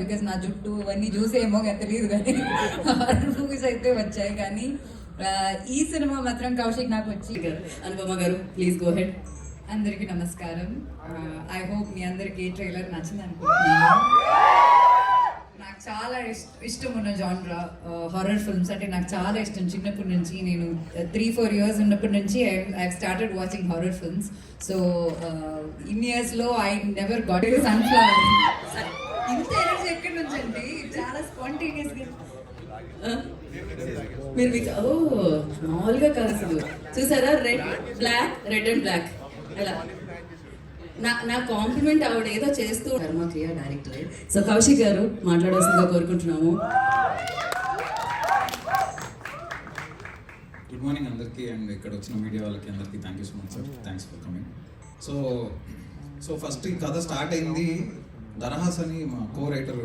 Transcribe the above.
Because నా జుట్టు ఇవన్నీ చూసేమో తెలియదు కానీ హారర్ మూవీస్ అయితే వచ్చాయి కానీ ఈ సినిమా మాత్రం కౌశిక్ నాకు వచ్చి. అనుపమ గారు ప్లీజ్ గో హెడ్. అందరికీ నమస్కారం. ఐ హోప్ మీ అందరికి ఈ ట్రైలర్ నచ్చింది అనుకుంటున్నాను. నాకు చాలా ఇష్టం ఉన్న జాన్రా హారర్ ఫిల్మ్స్ అంటే నాకు చాలా ఇష్టం. చిన్నప్పటి నుంచి నేను 3-4 years ఉన్నప్పటి నుంచి I started watching horror films. So in ఇయర్స్లో I never got it. Sunflower ఇంత ఎనర్జీ ఎక్కడి నుంచి అండి, చాలా స్పాంటేనియస్గా మీరు మీకు మామూలుగా కాదు చూసారా, రెడ్ అండ్ బ్లాక్ అలా నా కాంప్లిమెంట్ ఆవిడ ఏదో చేస్తూ ధర్మ క్లియర్ డైరెక్టర్. సో కౌశిక్ గారు మాట్లాడాల్సిందిగా కోరుకుంటున్నాము. గుడ్ మార్నింగ్ అందరికీ అండ్ ఇక్కడ వచ్చిన మీడియా వాళ్ళకి అందరికీ thank you so much sir, thanks for coming. So first ఈ కథ స్టార్ట్ అయింది దరహాస్ అని మా కో రైటర్